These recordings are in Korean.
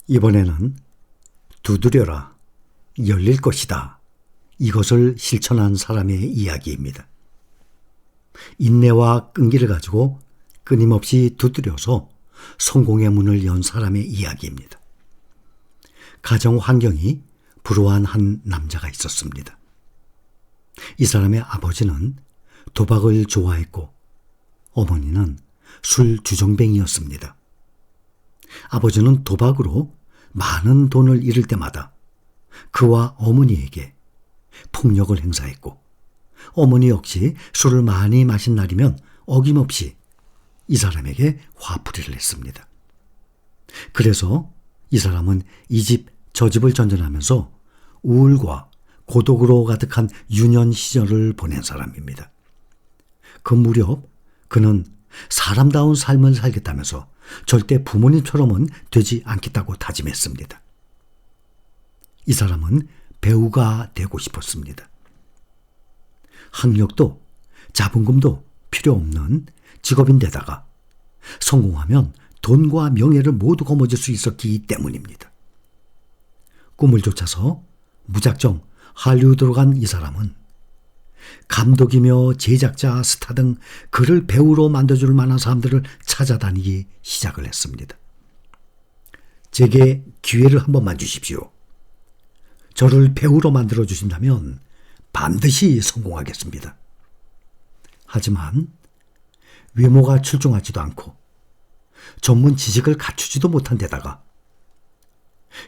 이번에는 두드려라, 열릴 것이다. 이것을 실천한 사람의 이야기입니다. 인내와 끈기를 가지고 끊임없이 두드려서 성공의 문을 연 사람의 이야기입니다. 가정 환경이 불우한 한 남자가 있었습니다. 이 사람의 아버지는 도박을 좋아했고 어머니는 술 주정뱅이였습니다. 아버지는 도박으로 많은 돈을 잃을 때마다 그와 어머니에게 폭력을 행사했고 어머니 역시 술을 많이 마신 날이면 어김없이 이 사람에게 화풀이를 했습니다. 그래서 이 사람은 이 집 저 집을 전전하면서 우울과 고독으로 가득한 유년 시절을 보낸 사람입니다. 그 무렵 그는 사람다운 삶을 살겠다면서 절대 부모님처럼은 되지 않겠다고 다짐했습니다. 이 사람은 배우가 되고 싶었습니다. 학력도 자본금도 필요 없는 직업인데다가 성공하면 돈과 명예를 모두 거머쥘 수 있었기 때문입니다. 꿈을 쫓아서 무작정 할리우드로 간 이 사람은 감독이며 제작자, 스타 등 그를 배우로 만들어줄 만한 사람들을 찾아다니기 시작을 했습니다. 제게 기회를 한 번만 주십시오. 저를 배우로 만들어주신다면 반드시 성공하겠습니다. 하지만 외모가 출중하지도 않고 전문 지식을 갖추지도 못한 데다가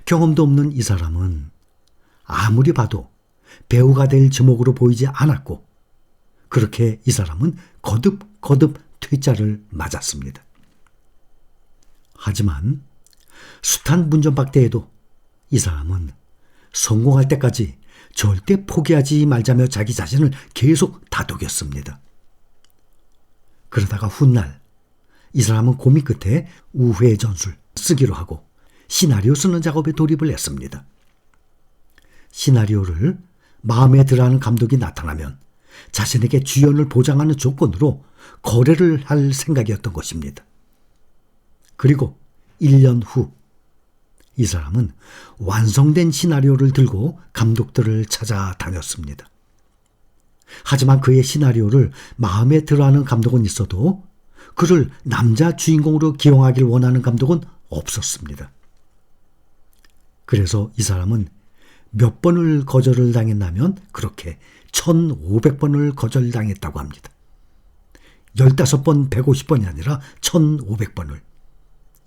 경험도 없는 이 사람은 아무리 봐도 배우가 될 지목으로 보이지 않았고 그렇게 이 사람은 거듭 퇴짜를 맞았습니다. 하지만 숱한 문전박대에도 이 사람은 성공할 때까지 절대 포기하지 말자며 자기 자신을 계속 다독였습니다. 그러다가 훗날 이 사람은 고민 끝에 우회전술 쓰기로 하고 시나리오 쓰는 작업에 돌입을 했습니다. 시나리오를 마음에 들어하는 감독이 나타나면 자신에게 주연을 보장하는 조건으로 거래를 할 생각이었던 것입니다. 그리고 1년 후 이 사람은 완성된 시나리오를 들고 감독들을 찾아다녔습니다. 하지만 그의 시나리오를 마음에 들어하는 감독은 있어도 그를 남자 주인공으로 기용하길 원하는 감독은 없었습니다. 그래서 이 사람은 몇 번을 거절을 당했냐면 그렇게 1500번을 거절당했다고 합니다. 15번, 150번이 아니라 1500번을.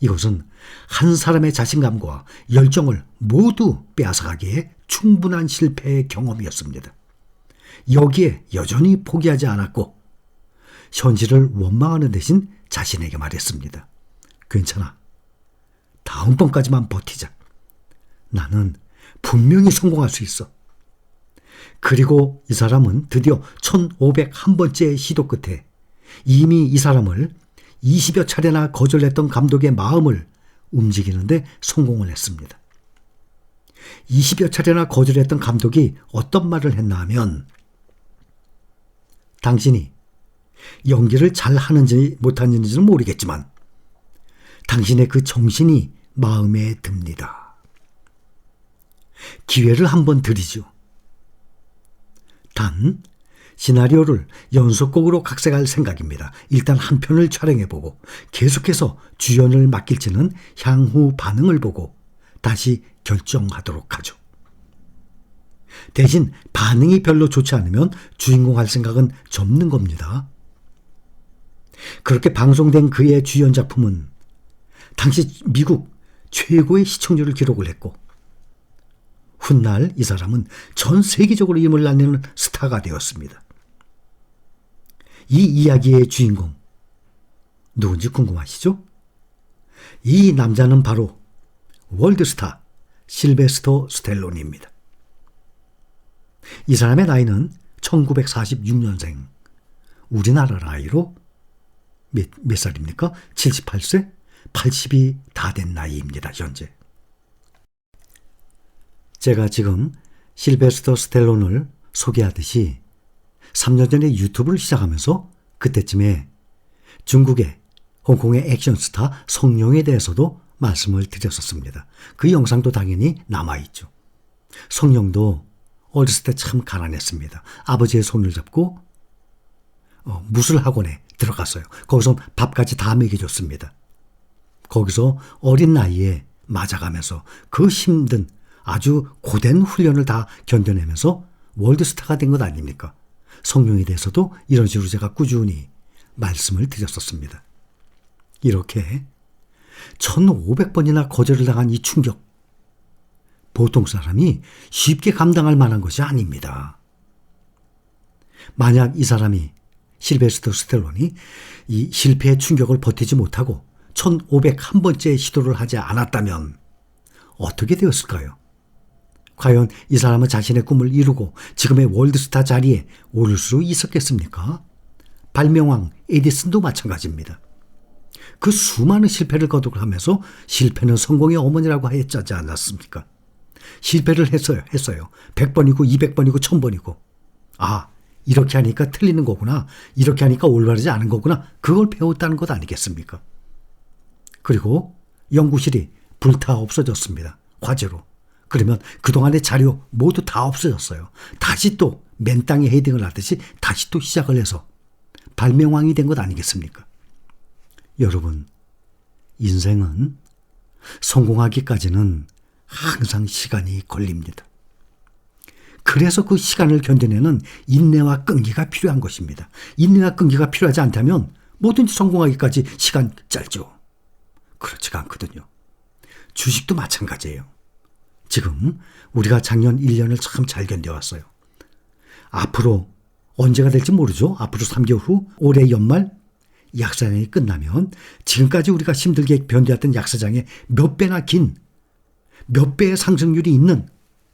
이것은 한 사람의 자신감과 열정을 모두 빼앗아가기에 충분한 실패의 경험이었습니다. 여기에 여전히 포기하지 않았고 현실을 원망하는 대신 자신에게 말했습니다. 괜찮아. 다음번까지만 버티자. 나는 분명히 성공할 수 있어. 그리고 이 사람은 드디어 1501번째 시도 끝에 이미 이 사람을 20여 차례나 거절했던 감독의 마음을 움직이는데 성공을 했습니다. 20여 차례나 거절했던 감독이 어떤 말을 했나 하면 당신이 연기를 잘 하는지 못하는지는 모르겠지만 당신의 그 정신이 마음에 듭니다. 기회를 한번 드리죠. 단 시나리오를 연속곡으로 각색할 생각입니다. 일단 한 편을 촬영해보고 계속해서 주연을 맡길지는 향후 반응을 보고 다시 결정하도록 하죠. 대신 반응이 별로 좋지 않으면 주인공 할 생각은 접는 겁니다. 그렇게 방송된 그의 주연 작품은 당시 미국 최고의 시청률을 기록을 했고 훗날 이 사람은 전 세계적으로 이름을 날리는 스타가 되었습니다. 이 이야기의 주인공 누군지 궁금하시죠? 이 남자는 바로 월드스타 실베스터 스텔론입니다. 이 사람의 나이는 1946년생, 우리나라 나이로 몇 살입니까? 78세? 80이 다 된 나이입니다. 현재. 제가 지금 실베스터 스텔론을 소개하듯이 3년 전에 유튜브를 시작하면서 그때쯤에 중국의 홍콩의 액션 스타 성룡에 대해서도 말씀을 드렸었습니다. 그 영상도 당연히 남아있죠. 성령도 어렸을 때 참 가난했습니다. 아버지의 손을 잡고 무술 학원에 들어갔어요. 거기서 밥까지 다 먹여줬습니다. 거기서 어린 나이에 맞아가면서 그 힘든 아주 고된 훈련을 다 견뎌내면서 월드스타가 된 것 아닙니까? 성령에 대해서도 이런 식으로 제가 꾸준히 말씀을 드렸었습니다. 이렇게 1500번이나 거절을 당한 이 충격, 보통 사람이 쉽게 감당할 만한 것이 아닙니다. 만약 이 사람이 실베스터 스텔론이 이 실패의 충격을 버티지 못하고 1501번째 시도를 하지 않았다면 어떻게 되었을까요? 과연 이 사람은 자신의 꿈을 이루고 지금의 월드스타 자리에 오를 수 있었겠습니까? 발명왕 에디슨도 마찬가지입니다. 그 수많은 실패를 거듭하면서 실패는 성공의 어머니라고 했지 않았습니까? 실패를 했어요. 100번이고 200번이고 1000번이고. 아, 이렇게 하니까 틀리는 거구나. 이렇게 하니까 올바르지 않은 거구나. 그걸 배웠다는 것 아니겠습니까? 그리고 연구실이 불타 없어졌습니다. 화재로. 그러면 그동안의 자료 모두 다 없어졌어요. 다시 또 맨 땅에 헤딩을 하듯이 다시 또 시작을 해서 발명왕이 된 것 아니겠습니까? 여러분, 인생은 성공하기까지는 항상 시간이 걸립니다. 그래서 그 시간을 견뎌내는 인내와 끈기가 필요한 것입니다. 인내와 끈기가 필요하지 않다면 뭐든지 성공하기까지 시간 짧죠. 그렇지가 않거든요. 주식도 마찬가지예요. 지금 우리가 작년 1년을 참 잘 견뎌왔어요. 앞으로 언제가 될지 모르죠. 앞으로 3개월 후 올해 연말 약사장이 끝나면 지금까지 우리가 힘들게 견뎌왔던 약사장의 몇 배나 긴, 몇 배의 상승률이 있는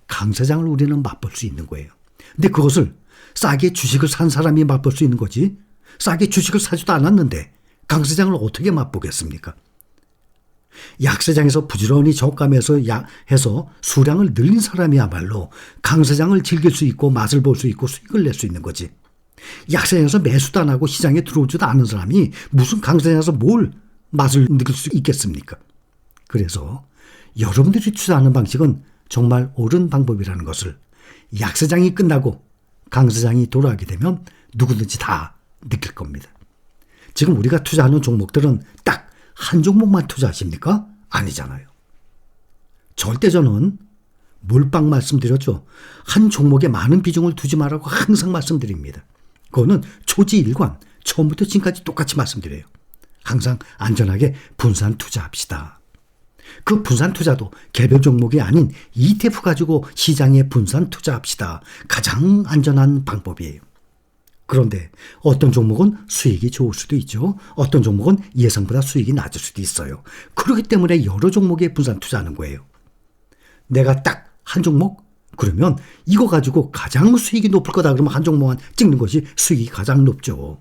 강사장을 우리는 맛볼 수 있는 거예요. 근데 그것을 싸게 주식을 산 사람이 맛볼 수 있는 거지, 싸게 주식을 사지도 않았는데 강사장을 어떻게 맛보겠습니까? 약사장에서 부지런히 적감해서 해서 수량을 늘린 사람이야말로 강사장을 즐길 수 있고 맛을 볼 수 있고 수익을 낼 수 있는 거지. 약사장에서 매수도 안 하고 시장에 들어오지도 않은 사람이 무슨 강사장에서 뭘 맛을 느낄 수 있겠습니까? 그래서 여러분들이 투자하는 방식은 정말 옳은 방법이라는 것을 약사장이 끝나고 강사장이 돌아가게 되면 누구든지 다 느낄 겁니다. 지금 우리가 투자하는 종목들은 딱 한 종목만 투자하십니까? 아니잖아요. 절대 저는 몰빵 말씀드렸죠. 한 종목에 많은 비중을 두지 말라고 항상 말씀드립니다. 그거는 초지일관, 처음부터 지금까지 똑같이 말씀드려요. 항상 안전하게 분산 투자합시다. 그 분산 투자도 개별 종목이 아닌 ETF 가지고 시장에 분산 투자합시다. 가장 안전한 방법이에요. 그런데 어떤 종목은 수익이 좋을 수도 있죠. 어떤 종목은 예상보다 수익이 낮을 수도 있어요. 그렇기 때문에 여러 종목에 분산 투자하는 거예요. 내가 딱 한 종목? 그러면 이거 가지고 가장 수익이 높을 거다 그러면 한 종목만 찍는 것이 수익이 가장 높죠.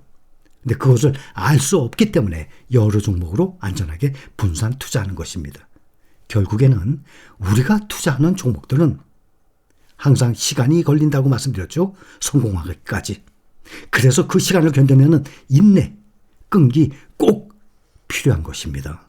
근데 그것을 알 수 없기 때문에 여러 종목으로 안전하게 분산 투자하는 것입니다. 결국에는 우리가 투자하는 종목들은 항상 시간이 걸린다고 말씀드렸죠. 성공하기까지. 그래서 그 시간을 견뎌내는 인내, 끈기 꼭 필요한 것입니다.